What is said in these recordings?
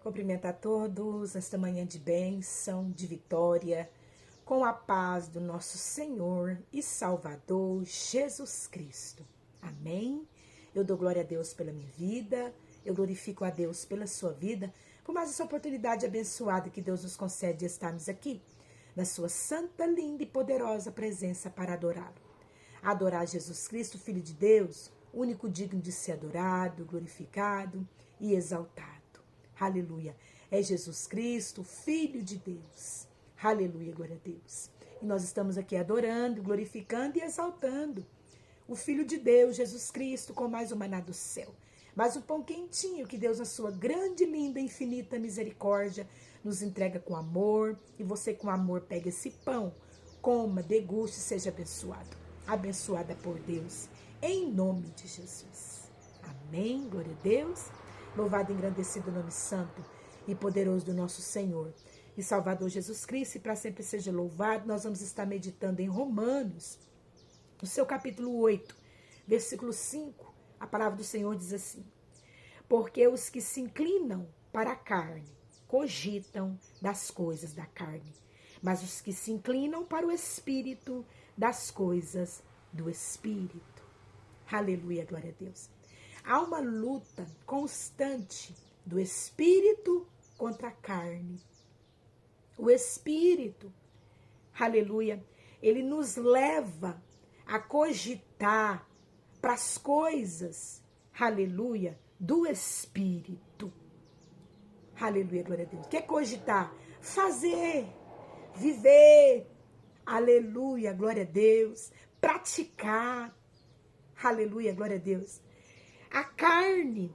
Cumprimento a todos nesta manhã de bênção, de vitória, com a paz do nosso Senhor e Salvador Jesus Cristo. Amém? Eu dou glória a Deus pela minha vida, eu glorifico a Deus pela sua vida, por mais essa oportunidade abençoada que Deus nos concede de estarmos aqui, na sua santa, linda e poderosa presença para adorá-lo. Adorar Jesus Cristo, Filho de Deus, único digno de ser adorado, glorificado e exaltado. Aleluia. É Jesus Cristo, Filho de Deus. Aleluia, glória a Deus. E nós estamos aqui adorando, glorificando e exaltando o Filho de Deus, Jesus Cristo, com mais um maná do céu. Mais um pão quentinho que Deus, na sua grande, linda, infinita misericórdia, nos entrega com amor. E você, com amor, pega esse pão, coma, deguste e seja abençoado. Abençoada por Deus, em nome de Jesus. Amém, glória a Deus. Louvado e engrandecido o nome santo e poderoso do nosso Senhor e Salvador Jesus Cristo, e para sempre seja louvado. Nós vamos estar meditando em Romanos, no seu capítulo 8, versículo 5, a palavra do Senhor diz assim: porque os que se inclinam para a carne cogitam das coisas da carne, mas os que se inclinam para o Espírito, das coisas do Espírito. Aleluia, glória a Deus. Há uma luta constante do Espírito contra a carne. O Espírito, aleluia, ele nos leva a cogitar para as coisas, aleluia, do Espírito. Aleluia, glória a Deus. O que é cogitar? Fazer, viver, aleluia, glória a Deus, praticar, aleluia, glória a Deus. A carne,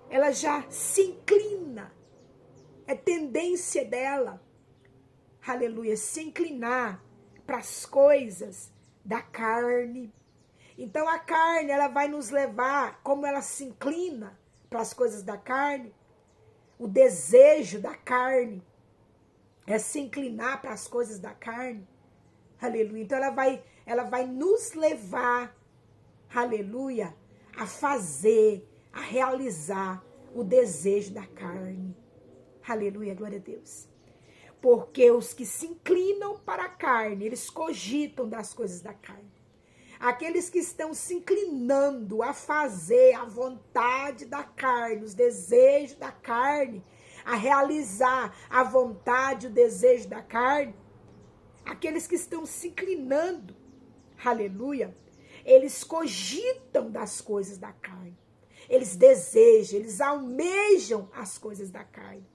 ela já se inclina, é tendência dela, aleluia, se inclinar para as coisas da carne. Então a carne, ela vai nos levar, como ela se inclina para as coisas da carne, o desejo da carne é se inclinar para as coisas da carne, aleluia. Então ela vai nos levar, aleluia, a fazer, a realizar o desejo da carne. Aleluia, glória a Deus. Porque os que se inclinam para a carne, eles cogitam das coisas da carne. Aqueles que estão se inclinando a fazer a vontade da carne, os desejos da carne, a realizar a vontade, o desejo da carne, aqueles que estão se inclinando, aleluia, eles cogitam das coisas da carne. Eles desejam, eles almejam as coisas da carne.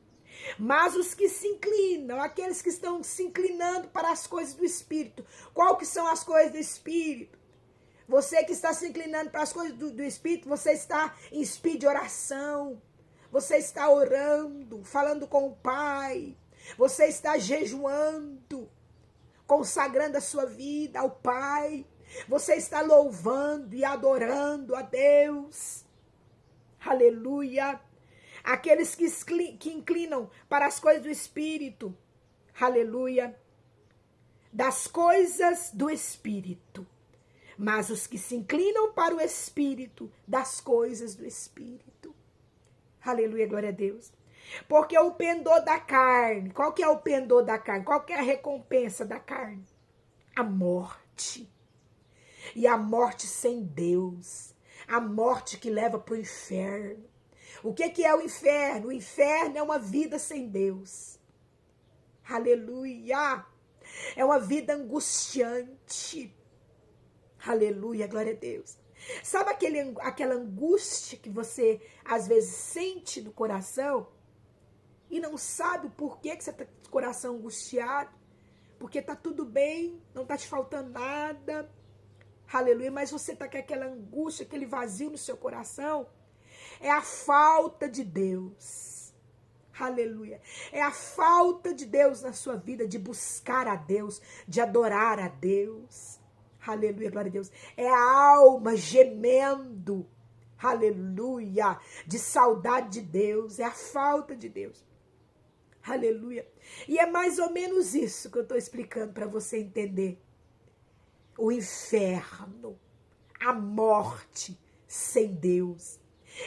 Mas os que se inclinam, aqueles que estão se inclinando para as coisas do Espírito. Qual que são as coisas do Espírito? Você que está se inclinando para as coisas do Espírito, você está em espírito de oração. Você está orando, falando com o Pai. Você está jejuando, consagrando a sua vida ao Pai. Você está louvando e adorando a Deus. Aleluia. Aqueles que inclinam para as coisas do Espírito. Aleluia. Das coisas do Espírito. Mas os que se inclinam para o Espírito, das coisas do Espírito. Aleluia, glória a Deus. Porque o pendor da carne, qual que é o pendor da carne? Qual que é a recompensa da carne? A morte. E a morte sem Deus, a morte que leva para o inferno. O que é o inferno? O inferno é uma vida sem Deus. Aleluia! É uma vida angustiante. Aleluia, glória a Deus. Sabe aquela angústia que você às vezes sente no coração e não sabe por que você está com o coração angustiado? Porque está tudo bem, não está te faltando nada. Aleluia, mas você está com aquela angústia, aquele vazio no seu coração. É a falta de Deus. Aleluia. É a falta de Deus na sua vida, de buscar a Deus, de adorar a Deus. Aleluia, glória a Deus. É a alma gemendo. Aleluia. De saudade de Deus. É a falta de Deus. Aleluia. E é mais ou menos isso que eu estou explicando para você entender. O inferno, a morte sem Deus,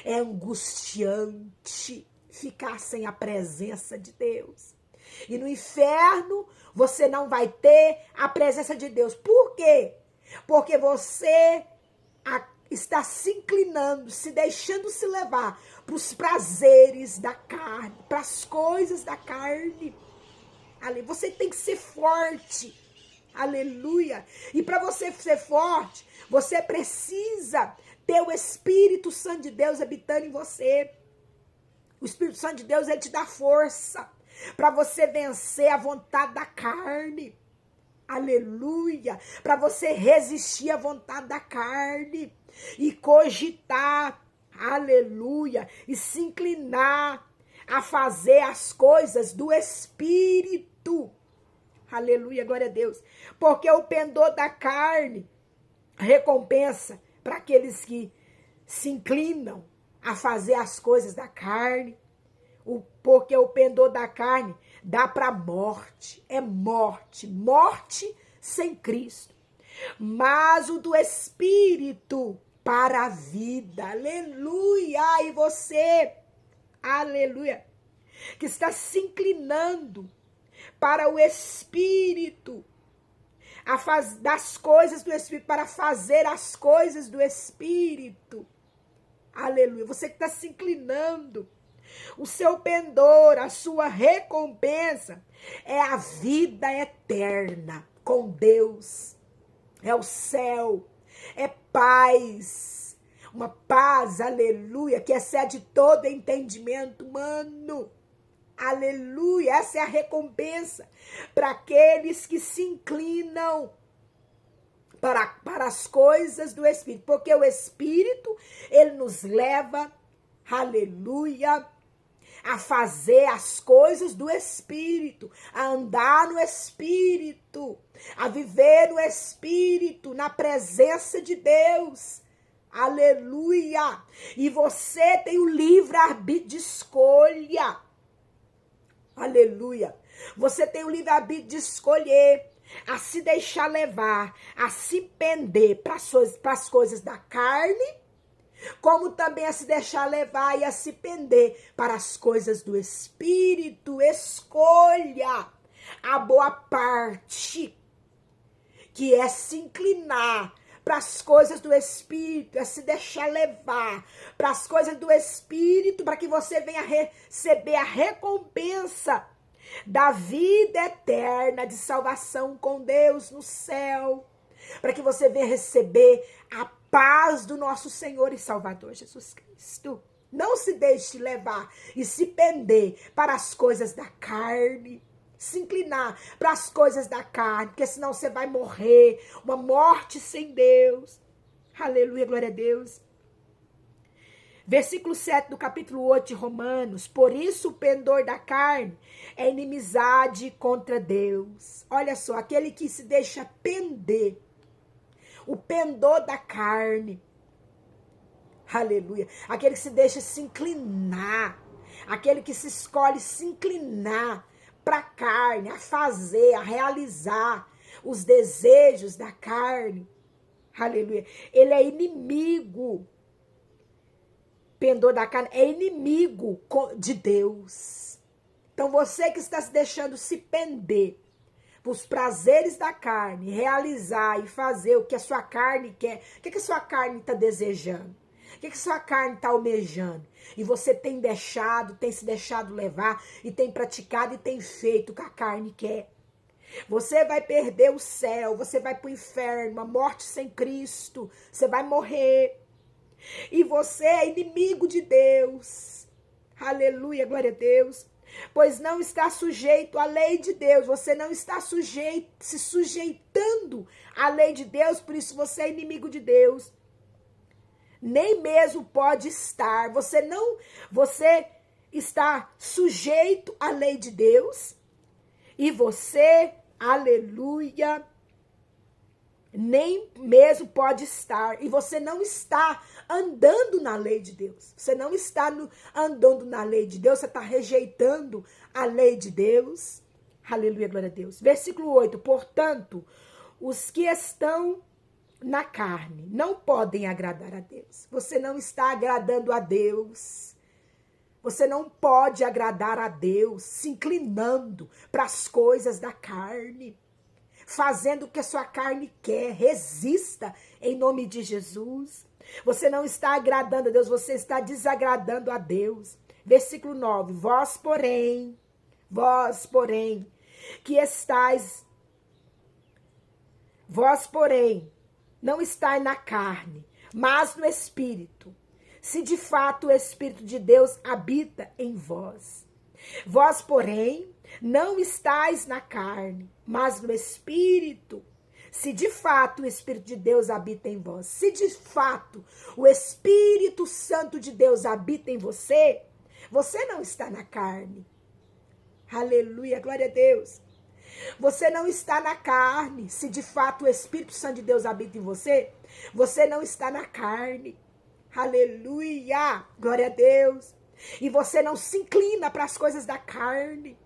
é angustiante, ficar sem a presença de Deus. E no inferno você não vai ter a presença de Deus. Por quê? Porque você está se inclinando, se deixando se levar para os prazeres da carne, para as coisas da carne. Você tem que ser forte. Aleluia. E para você ser forte, você precisa ter o Espírito Santo de Deus habitando em você. O Espírito Santo de Deus, ele te dá força para você vencer a vontade da carne. Aleluia. Para você resistir à vontade da carne e cogitar. Aleluia. E se inclinar a fazer as coisas do Espírito. Aleluia, glória a Deus. Porque o pendor da carne, recompensa para aqueles que se inclinam a fazer as coisas da carne. Porque o pendor da carne dá para morte. É morte. Morte sem Cristo. Mas o do Espírito para a vida. Aleluia. E você, aleluia, que está se inclinando para o Espírito, das coisas do Espírito, para fazer as coisas do Espírito. Aleluia. Você que está se inclinando, o seu pendor, a sua recompensa é a vida eterna com Deus. É o céu, é paz, uma paz, aleluia, que excede todo entendimento humano. Aleluia, essa é a recompensa para aqueles que se inclinam para as coisas do Espírito. Porque o Espírito, ele nos leva, aleluia, a fazer as coisas do Espírito, a andar no Espírito, a viver no Espírito, na presença de Deus. Aleluia! E você tem o livre-arbítrio de escolha. Aleluia! Você tem o livre-arbítrio de escolher, a se deixar levar, a se pender para as coisas da carne, como também a se deixar levar e a se pender para as coisas do Espírito. Escolha a boa parte, que é se inclinar para as coisas do Espírito, é se deixar levar para as coisas do Espírito, para que você venha receber a recompensa da vida eterna, de salvação com Deus no céu, para que você venha receber a paz do nosso Senhor e Salvador Jesus Cristo. Não se deixe levar e se pender para as coisas da carne, se inclinar para as coisas da carne, porque senão você vai morrer, uma morte sem Deus. Aleluia, glória a Deus. Versículo 7 do capítulo 8 de Romanos. Por isso o pendor da carne é inimizade contra Deus. Olha só, aquele que se deixa pender, o pendor da carne, aleluia, aquele que se deixa se inclinar, aquele que se escolhe se inclinar para a carne, a fazer, a realizar os desejos da carne, aleluia, ele é inimigo, pendor da carne é inimigo de Deus. Então você que está se deixando se pender os prazeres da carne, realizar e fazer o que a sua carne quer, o que a sua carne está desejando, o que a sua carne está almejando, e você tem se deixado levar, e tem praticado e tem feito o que a carne quer. Você vai perder o céu, você vai para o inferno, uma morte sem Cristo, você vai morrer, e você é inimigo de Deus. Aleluia, glória a Deus. Pois não está sujeito à lei de Deus, você não está se sujeitando à lei de Deus, por isso você é inimigo de Deus. Nem mesmo pode estar, você está sujeito à lei de Deus, e você, aleluia, nem mesmo pode estar, e você não está andando na lei de Deus, você não está andando na lei de Deus, você está rejeitando a lei de Deus, aleluia, glória a Deus. Versículo 8, portanto, os que estão na carne não podem agradar a Deus, você não está agradando a Deus, Você não pode agradar a Deus se inclinando para as coisas da carne, fazendo o que a sua carne quer. Resista em nome de Jesus. Você não está agradando a Deus, você está desagradando a Deus. Versículo 9. Vós, porém, não estáis na carne, mas no Espírito, se de fato o Espírito de Deus habita em vós. Vós, porém, não estáis na carne, mas no Espírito, se de fato o Espírito de Deus habita em vós. Se de fato o Espírito Santo de Deus habita em você, você não está na carne. Aleluia, glória a Deus. Você não está na carne. Se de fato o Espírito Santo de Deus habita em você, você não está na carne. Aleluia, glória a Deus. E você não se inclina para as coisas da carne.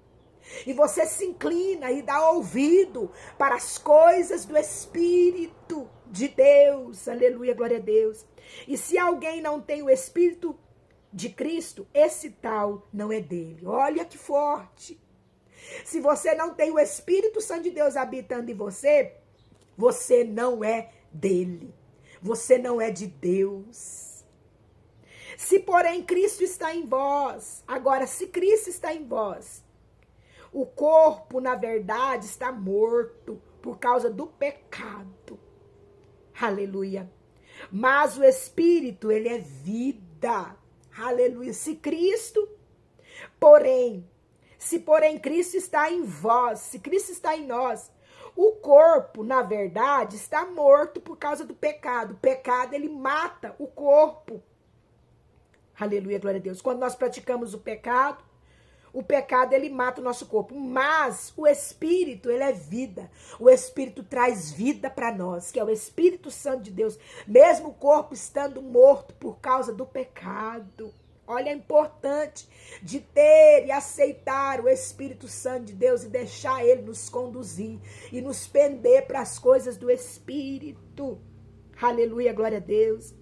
E você se inclina e dá ouvido para as coisas do Espírito de Deus. Aleluia, glória a Deus. E se alguém não tem o Espírito de Cristo, esse tal não é dele. Olha que forte. Se você não tem o Espírito Santo de Deus habitando em você, você não é dele. Você não é de Deus. Se porém Cristo está em vós, agora se Cristo está em vós, o corpo, na verdade, está morto por causa do pecado. Aleluia. Mas o Espírito, ele é vida. Aleluia. Se porém Cristo está em vós, se Cristo está em nós, o corpo, na verdade, está morto por causa do pecado. O pecado, ele mata o corpo. Aleluia, glória a Deus. Quando nós praticamos o pecado, ele mata o nosso corpo. Mas o Espírito, ele é vida. O Espírito traz vida para nós, que é o Espírito Santo de Deus. Mesmo o corpo estando morto por causa do pecado. Olha, é importante de ter e aceitar o Espírito Santo de Deus e deixar ele nos conduzir e nos pender para as coisas do Espírito. Aleluia, glória a Deus.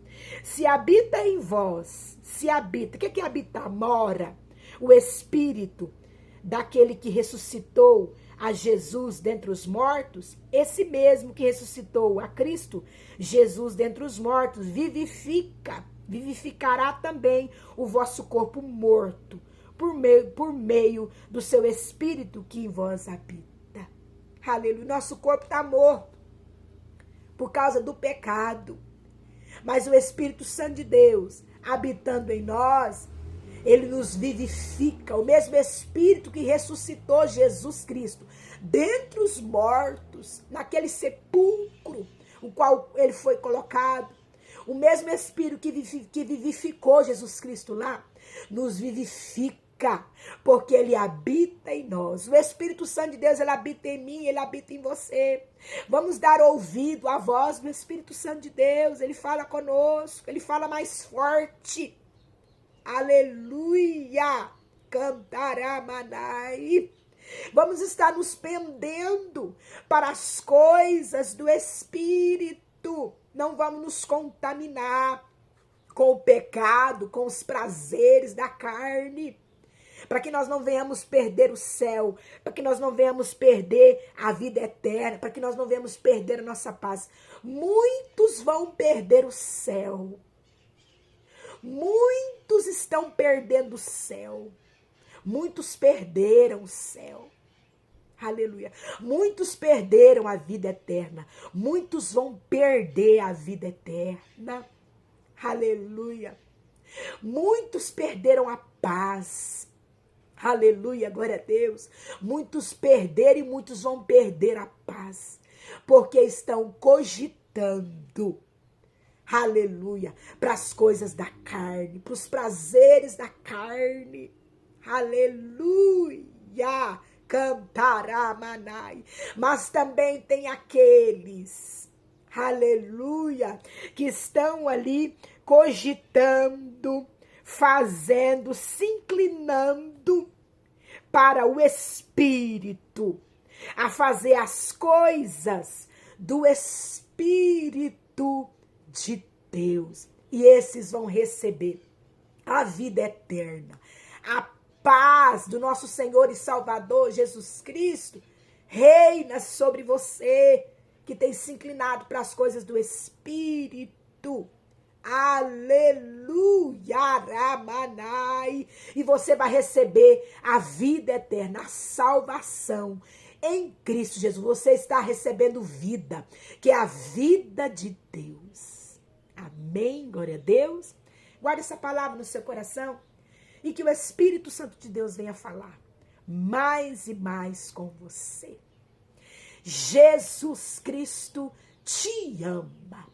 Se habita em vós, o que é habitar? Mora. O Espírito daquele que ressuscitou a Jesus dentre os mortos, esse mesmo que ressuscitou a Cristo, Jesus dentre os mortos, vivificará também o vosso corpo morto, por meio do seu Espírito que em vós habita. Aleluia. Nosso corpo está morto por causa do pecado. Mas o Espírito Santo de Deus, habitando em nós, ele nos vivifica. O mesmo Espírito que ressuscitou Jesus Cristo dentre os mortos, naquele sepulcro, o qual ele foi colocado. O mesmo Espírito que vivificou Jesus Cristo lá, nos vivifica, porque ele habita em nós. O Espírito Santo de Deus, ele habita em mim, ele habita em você. Vamos dar ouvido à voz do Espírito Santo de Deus. Ele fala conosco, ele fala mais forte. Aleluia! Cantará manai. Vamos estar nos pendendo para as coisas do Espírito. Não vamos nos contaminar com o pecado, com os prazeres da carne, para que nós não venhamos perder o céu, para que nós não venhamos perder a vida eterna, para que nós não venhamos perder a nossa paz. Muitos vão perder o céu. Muitos estão perdendo o céu. Muitos perderam o céu. Aleluia. Muitos perderam a vida eterna. Muitos vão perder a vida eterna. Aleluia. Muitos perderam a paz. Aleluia, glória a Deus. Muitos perderam e muitos vão perder a paz. Porque estão cogitando. Aleluia. Para as coisas da carne. Para os prazeres da carne. Aleluia. Cantará manai. Mas também tem aqueles, aleluia, que estão ali cogitando, fazendo, se inclinando para o Espírito, a fazer as coisas do Espírito de Deus. E esses vão receber a vida eterna, A paz do nosso Senhor e Salvador Jesus Cristo reina sobre você, que tem se inclinado para as coisas do Espírito. Aleluia, Ramanai. E você vai receber a vida eterna, a salvação em Cristo Jesus. Você está recebendo vida, que é a vida de Deus. Amém, glória a Deus. Guarde essa palavra no seu coração e que o Espírito Santo de Deus venha falar mais e mais com você. Jesus Cristo te ama.